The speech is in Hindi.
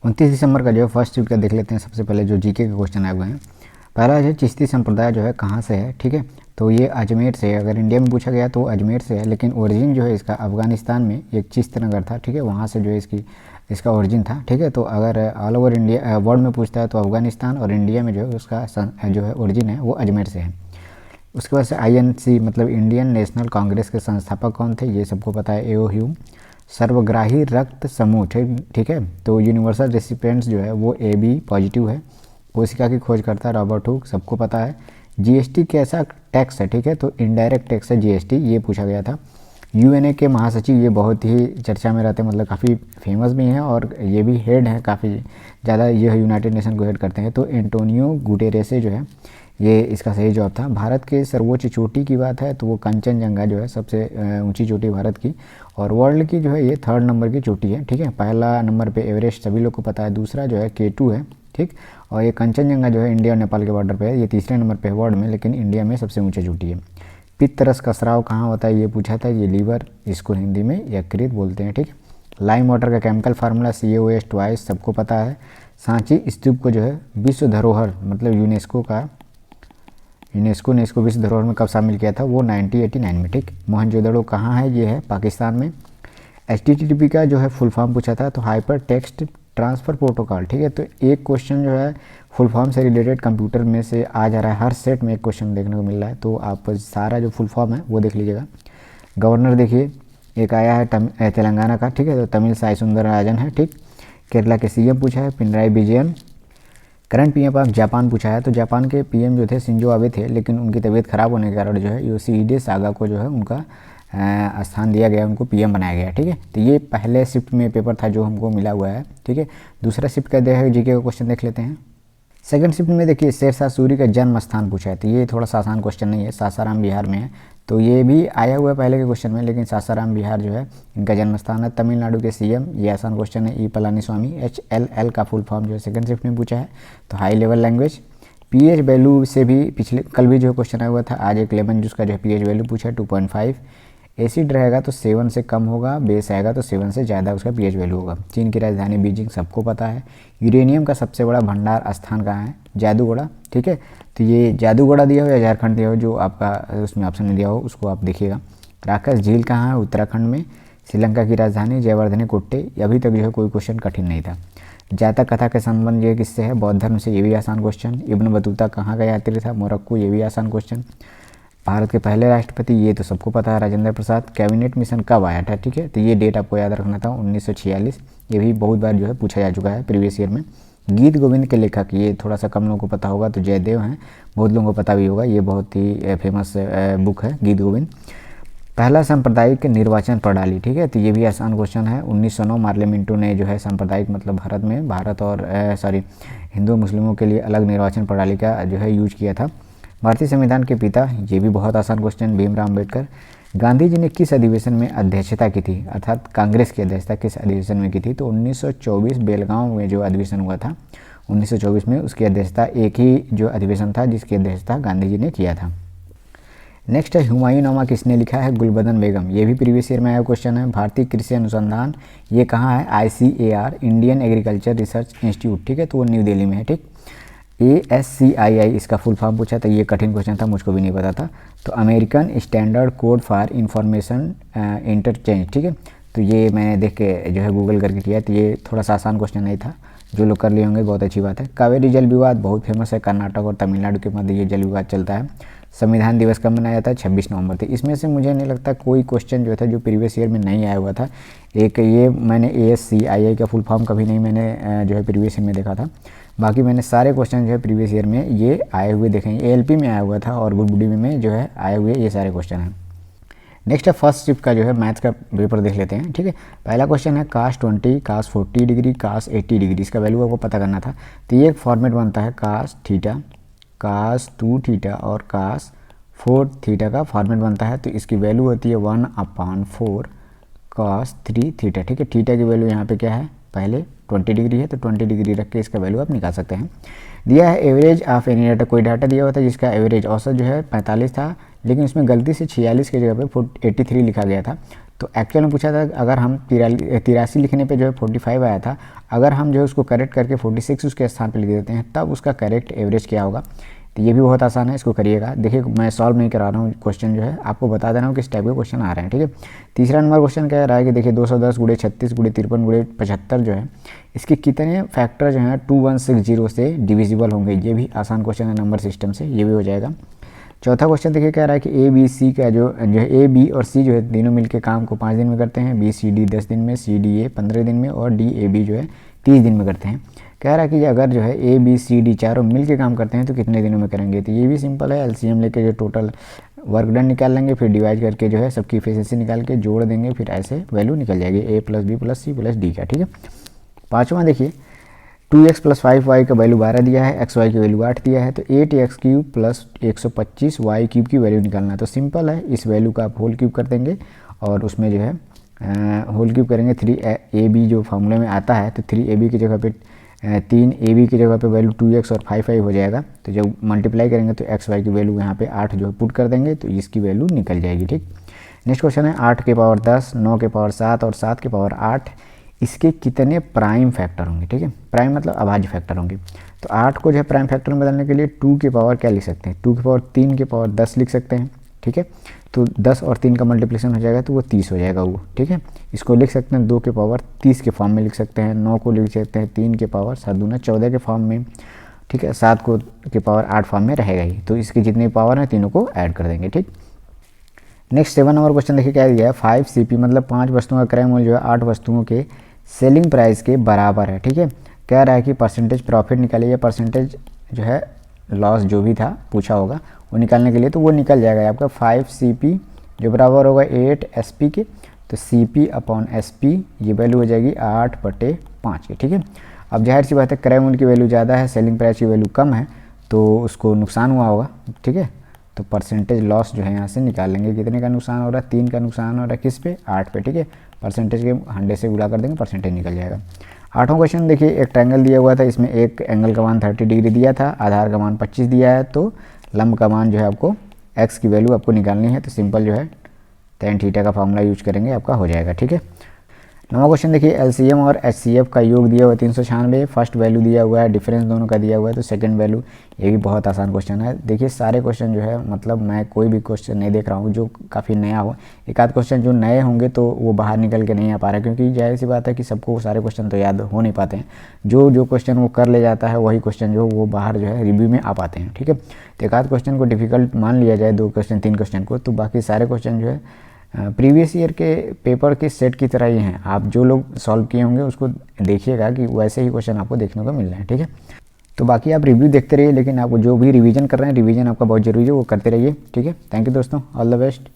29 दिसंबर का जो है फर्स्ट शिफ्ट का देख लेते हैं। सबसे पहले जो जीके के क्वेश्चन आए हुए हैं, पहला है चिश्ती संप्रदाय जो है कहाँ से है, ठीक है। तो ये अजमेर से है। अगर इंडिया में पूछा गया तो अजमेर से है, लेकिन ओरिजिन जो है इसका अफगानिस्तान में एक चिश्त नगर था, ठीक है, वहाँ से जो है इसका ओरिजिन था, ठीक है। तो अगर ऑल ओवर इंडिया वर्ल्ड में पूछता है तो अफगानिस्तान, और इंडिया में जो है उसका जो है ओरिजिन है वो अजमेर से है। उसके बाद से INC मतलब इंडियन नेशनल कांग्रेस के संस्थापक कौन थे, ये सबको पता है, एओ ह्यूम। सर्वग्राही रक्त समूह, ठीक है। तो यूनिवर्सल रेसिपिएंट्स जो है वो AB पॉजिटिव है। कोशिका की खोज करता है रॉबर्ट हुक, सबको पता है। GST कैसा टैक्स है, ठीक है, तो इनडायरेक्ट टैक्स है GST, ये पूछा गया था। UNA के महासचिव, ये बहुत ही चर्चा में रहते हैं, मतलब काफ़ी फेमस भी हैं और ये भी हेड हैं काफ़ी ज़्यादा, ये यूनाइटेड नेशन को हेड करते हैं। तो एंटोनियो गुटेरेसे जो है ये इसका सही जवाब था। भारत के सर्वोच्च चोटी की बात है तो वो कंचनजंगा जो है सबसे ऊंची चोटी भारत की, और वर्ल्ड की जो है ये 3rd नंबर की चोटी है, ठीक है। पहला नंबर पे एवरेस्ट सभी लोग को पता है, दूसरा जो है K2 है, ठीक। और ये कंचनजंगा जो है इंडिया और नेपाल के बॉर्डर पे है, ये 3रे नंबर पे है वर्ल्ड में, लेकिन इंडिया में सबसे ऊंची चोटी है। पित्त-रस का स्राव कहाँ होता है, ये पूछा था, ये लीवर, इसको हिंदी में यकृत बोलते हैं, ठीक। लाइम वाटर का केमिकल फार्मूला CaOH ट्वाइस, सबको पता है। सांची स्तूप को जो है विश्व धरोहर मतलब यूनेस्को ने इसको विश्व धरोहर में कब शामिल किया था, वो 1989 में, ठीक। मोहनजोदड़ो कहाँ है, ये है पाकिस्तान में। HTTP का जो है फुल फॉर्म पूछा था, तो हाइपर टेक्स्ट ट्रांसफ़र प्रोटोकॉल, ठीक है। तो एक क्वेश्चन जो है फुल फॉर्म से रिलेटेड कंप्यूटर में से आ जा रहा है, हर सेट में एक क्वेश्चन देखने को मिल रहा है, तो आप सारा जो फुल फॉर्म है वो देख लीजिएगा। गवर्नर देखिए, एक आया है तेलंगाना का, ठीक है, तो तमिल साई सुंदरराजन है, ठीक। केरला के CM पूछा है पिनराई विजयन। करंट PM आप जापान पूछा है, तो जापान के PM जो थे शिंजो आबे थे, लेकिन उनकी तबीयत खराब होने के कारण जो है योशिहिडे सागा को जो है उनका स्थान दिया गया, उनको PM बनाया गया, ठीक है। तो ये पहले शिफ्ट में पेपर था जो हमको मिला हुआ है, ठीक है। दूसरा शिफ्ट का देखा GK का क्वेश्चन देख लेते हैं। सेकंड शिफ्ट में देखिए शेरशाह सूरी का जन्म स्थान पूछा है, तो ये थोड़ा सा आसान क्वेश्चन नहीं है, सासाराम बिहार में है। तो ये भी आया हुआ है पहले के क्वेश्चन में, लेकिन सासाराम बिहार जो है इनका जन्म स्थान है। तमिलनाडु के CM, ये आसान क्वेश्चन है, E पलानीस्वामी। HLL का फुल फॉर्म जो है सेकंड शिफ्ट में पूछा है, तो high level language. pH value से भी पिछले कल भी जो क्वेश्चन आया हुआ था, आज एक लेमन जूस का जो है pH वैल्यू पूछा है 2.5। एसिड रहेगा तो 7 से कम होगा, बेस आएगा तो 7 से ज़्यादा उसका pH वैल्यू होगा। चीन की राजधानी बीजिंग, सबको पता है। यूरेनियम का सबसे बड़ा भंडार स्थान कहाँ है, जादूगोड़ा, ठीक है। तो ये जादूगोड़ा दिया हो या झारखंड दिया हो, जो आपका उसमें ऑप्शन में दिया हो उसको आप देखिएगा। राकस झील कहाँ है, उत्तराखंड में। श्रीलंका की राजधानी जयवर्धने कोट्टे। अभी तक जो है कोई क्वेश्चन कठिन नहीं था। जातक कथा के संबंध ये किससे है, बौद्ध धर्म से, ये भी आसान क्वेश्चन। इब्न बतूता कहाँ का यात्री था, मोरक्को, ये भी आसान क्वेश्चन। भारत के पहले राष्ट्रपति, ये तो सबको पता है, राजेंद्र प्रसाद। कैबिनेट मिशन कब आया था, ठीक है, तो ये डेट आपको याद रखना था 1946। ये भी बहुत बार जो है पूछा जा चुका है प्रीवियस ईयर में। गीत गोविंद के लेखक, ये थोड़ा सा कम लोगों को पता होगा, तो जयदेव हैं, बहुत लोगों को पता भी होगा, ये बहुत ही फेमस बुक है गीत गोविंद। पहला सांप्रदायिक निर्वाचन प्रणाली, ठीक है, तो ये भी आसान क्वेश्चन है। 1909 मार्ले मिंटो ने जो है सांप्रदायिक मतलब भारत में भारत और हिंदू मुस्लिमों के लिए अलग निर्वाचन प्रणाली का जो है यूज किया था। भारतीय संविधान के पिता, ये भी बहुत आसान क्वेश्चन, भीमराव अम्बेडकर। गांधी जी ने किस अधिवेशन में अध्यक्षता की थी, अर्थात कांग्रेस की अध्यक्षता किस अधिवेशन में की थी, तो 1924 बेलगांव में जो अधिवेशन हुआ था 1924 में, उसकी अध्यक्षता एक ही जो अधिवेशन था जिसकी अध्यक्षता गांधी जी ने किया था। नेक्स्ट है हुमायूंनामा किसने लिखा है, गुलबदन बेगम। ये भी प्रीवियस ईयर में आया क्वेश्चन है। भारतीय कृषि अनुसंधान, ये कहाँ है, ICAR Indian agriculture research institute, ठीक है, तो वो न्यू दिल्ली में है, ठीक। ASCII इसका फुल फॉर्म पूछा था, ये कठिन क्वेश्चन था, मुझको भी नहीं पता था। तो American standard code for information interchange, ठीक है, तो ये मैंने देख के जो है गूगल करके किया, तो ये थोड़ा सा आसान क्वेश्चन नहीं था, जो लोग कर लिए होंगे बहुत अच्छी बात है। कावेरी जल विवाद बहुत फेमस है, कर्नाटक और तमिलनाडु के मध्य ये जल विवाद चलता है। संविधान दिवस कब मनाया जाता है, 26 नवंबर थे। इसमें से मुझे नहीं लगता कोई क्वेश्चन जो था जो प्रीवियस ईयर में नहीं आया हुआ था। एक ये मैंने ASCII का फुल फॉर्म कभी नहीं मैंने जो है प्रीवियस ईयर में देखा था, बाकी मैंने सारे क्वेश्चन जो है प्रीवियस ईयर में ये आए हुए देखे हैं। ALP में आया हुआ था और ग्रुप डी में जो है आए हुए ये सारे क्वेश्चन हैं। नेक्स्ट है फर्स्ट शिफ्ट का जो है मैथ्स का पेपर देख लेते हैं, ठीक है। पहला क्वेश्चन है cos 20, cos 40 degree, cos 80 degree, इसका वैल्यू आपको पता करना था। तो ये एक फॉर्मेट बनता है cos थीटा, cos 2 थीटा और cos 4 थीटा का फॉर्मेट बनता है। तो इसकी वैल्यू होती है 1/4 cos 3 थीटा, ठीक है। थीटा की वैल्यू यहाँ पे क्या है, पहले 20 डिग्री है, तो 20 डिग्री रख के इसका वैल्यू आप निकाल सकते हैं। दिया है एवरेज ऑफ एनी डाटा, कोई डाटा दिया हुआ था जिसका एवरेज औसत जो है 45 था, लेकिन उसमें गलती से 46 की जगह पे 83 लिखा गया था। तो एक्चुअल में पूछा था अगर हम 83 लिखने पे जो है 45 आया था, अगर हम जो है उसको करेक्ट करके 46 उसके स्थान पे लिख देते हैं तब उसका करेक्ट एवरेज क्या होगा। तो ये भी बहुत आसान है, इसको करिएगा। देखिए मैं सॉल्व नहीं करा रहा हूँ क्वेश्चन, जो है आपको बता दे रहा हूँ किस टाइप के क्वेश्चन आ रहे हैं, ठीक है। तीसरा नंबर क्वेश्चन कह रहा है कि देखिए 210 गुणे 36 गुणे 53 गुणे 75 जो है इसके कितने फैक्टर जो है 2160 से डिविजिबल होंगे। ये भी आसान क्वेश्चन है नंबर सिस्टम से, ये भी हो जाएगा। चौथा क्वेश्चन देखिए कह रहा है कि ए बी सी का जो है ए बी और सी जो है तीनों मिलके काम को 5 दिन में करते हैं, बी सी डी 10 दिन में, सी डी ए 15 दिन में और डी ए बी जो है 30 दिन में करते हैं। कह रहा है कि अगर जो है ए बी सी डी चारों मिल के काम करते हैं तो कितने दिनों में करेंगे। तो ये भी सिंपल है, एलसीएम लेके जो टोटल वर्क डन निकाल लेंगे, फिर डिवाइड करके जो है सबकी एफिशिएंसी निकाल के जोड़ देंगे, फिर ऐसे वैल्यू निकल जाएगी A plus B plus C plus D का, ठीक है। पाँचवा देखिए 2x प्लस 5y का वैल्यू 12 दिया है, xy की वैल्यू 8 दिया है, तो 8x cube plus 125 y cube की वैल्यू निकालना है। तो सिंपल है, इस वैल्यू का आप होल क्यूब कर देंगे और उसमें जो है होल क्यूब करेंगे। 3ab जो फार्मूले में आता है तो 3ab की जगह पे 3ab की जगह पे वैल्यू 2x और 5y हो जाएगा। तो जब मल्टीप्लाई करेंगे तो xy की वैल्यू यहाँ पे 8 जो पुट कर देंगे तो इसकी वैल्यू निकल जाएगी, ठीक। नेक्स्ट क्वेश्चन है 8 के पावर 10, 9 के पावर 7 और 7 के पावर 8 इसके कितने प्राइम फैक्टर होंगे, ठीक है। प्राइम मतलब अभाज्य फैक्टर होंगे। तो 8 को जो है प्राइम फैक्टर में बदलने के लिए 2 के पावर क्या लिख सकते हैं, 2 के पावर 3 के पावर 10 लिख सकते हैं, ठीक है। तो 10 और 3 का मल्टीप्लिकेशन हो जाएगा तो वो 30 हो जाएगा वो, ठीक है। इसको लिख सकते हैं 2 के पावर 30 के फॉर्म में लिख सकते हैं, 9 को लिख सकते हैं 3 के पावर 7 दूना 14 के फॉर्म में, ठीक है। 7 को के पावर 8 फॉर्म में रहेगा ही। तो इसकी जितनी पावर है तीनों को ऐड कर देंगे, ठीक। नेक्स्ट 7 नंबर क्वेश्चन देखिए क्या दिया है, 5 CP मतलब 5 वस्तुओं का क्रय मूल्य जो है 8 वस्तुओं के सेलिंग प्राइस के बराबर है, ठीक है। कह रहा है कि परसेंटेज प्रॉफिट निकालिए, परसेंटेज जो है लॉस जो भी था पूछा होगा वो निकालने के लिए, तो वो निकल जाएगा आपका 5 CP जो बराबर होगा 8 SP के। तो CP अपॉन SP ये वैल्यू हो जाएगी 8/5 की, ठीक है। अब जाहिर सी बात है क्रय मूल्य की वैल्यू ज़्यादा है, सेलिंग प्राइस की वैल्यू कम है, तो उसको नुकसान हुआ होगा, ठीक है। तो परसेंटेज लॉस जो है यहाँ से निकाल लेंगे, कितने का नुकसान हो रहा है, 3 का नुकसान हो रहा है, किस पे, 8 पे, ठीक है। परसेंटेज के 100 से गुणा कर देंगे, परसेंटेज निकल जाएगा। 8वां क्वेश्चन देखिए, एक ट्रायंगल दिया हुआ था, इसमें एक एंगल का मान 30 डिग्री दिया था, आधार का मान 25 दिया है, तो लंब का मान जो है आपको x की वैल्यू आपको निकालनी है। तो सिंपल जो है tan थीटा का फॉर्मूला यूज करेंगे, आपका हो जाएगा, ठीक है। 9वां क्वेश्चन देखिए, LCM और HCF का योग दिया हुआ है 396, फर्स्ट वैल्यू दिया हुआ है, डिफरेंस दोनों का दिया हुआ है, तो सेकंड वैल्यू। ये भी बहुत आसान क्वेश्चन है। देखिए सारे क्वेश्चन जो है मतलब मैं कोई भी क्वेश्चन नहीं देख रहा हूँ जो काफ़ी नया हो, एक आध क्वेश्चन जो नए होंगे तो वो बाहर निकल के नहीं आ पा रहे, क्योंकि जाहिर सी बात है कि सबको सारे क्वेश्चन तो याद हो नहीं पाते हैं। जो क्वेश्चन वो कर ले जाता है वही क्वेश्चन जो वो बाहर जो है रिव्यू में आ पाते हैं, ठीक है। तो एक आध क्वेश्चन को डिफिकल्ट मान लिया जाए, 2 क्वेश्चन 3 क्वेश्चन को, तो बाकी सारे क्वेश्चन जो है प्रीवियस ईयर के पेपर के सेट की तरह ही हैं। आप जो लोग सॉल्व किए होंगे उसको देखिएगा कि वैसे ही क्वेश्चन आपको देखने को मिल रहे हैं, ठीक है। तो बाकी आप रिव्यू देखते रहिए, लेकिन आपको जो भी रिवीजन कर रहे हैं, रिवीजन आपका बहुत ज़रूरी है, वो करते रहिए, ठीक है। थैंक यू दोस्तों, ऑल द बेस्ट।